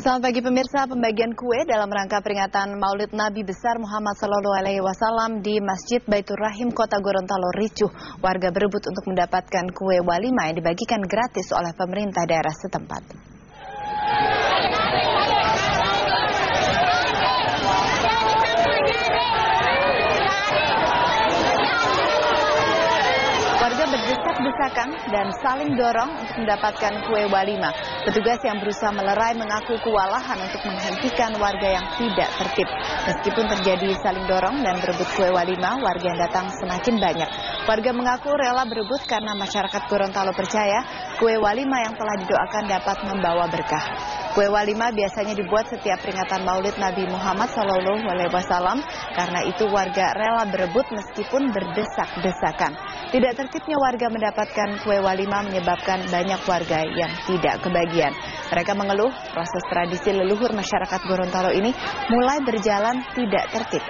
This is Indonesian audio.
Selamat pagi pemirsa, pembagian kue dalam rangka peringatan Maulid Nabi besar Muhammad SAW di Masjid Baitur Rahim Kota Gorontalo ricuh. Warga berebut untuk mendapatkan kue walimah yang dibagikan gratis oleh pemerintah daerah setempat. Warga berdesak-desakan dan saling dorong untuk mendapatkan kue walimah. Petugas yang berusaha melerai mengaku kewalahan untuk menghentikan warga yang tidak tertib. Meskipun terjadi saling dorong dan berebut kue walimah, warga yang datang semakin banyak. Warga mengaku rela berebut karena masyarakat Gorontalo percaya kue walimah yang telah didoakan dapat membawa berkah. Kue walimah biasanya dibuat setiap peringatan Maulid Nabi Muhammad SAW. Karena itu warga rela berebut meskipun berdesak-desakan. Tidak tertibnya warga mendapatkan kue walimah menyebabkan banyak warga yang tidak kebagian. Mereka mengeluh proses tradisi leluhur masyarakat Gorontalo ini mulai berjalan tidak tertib.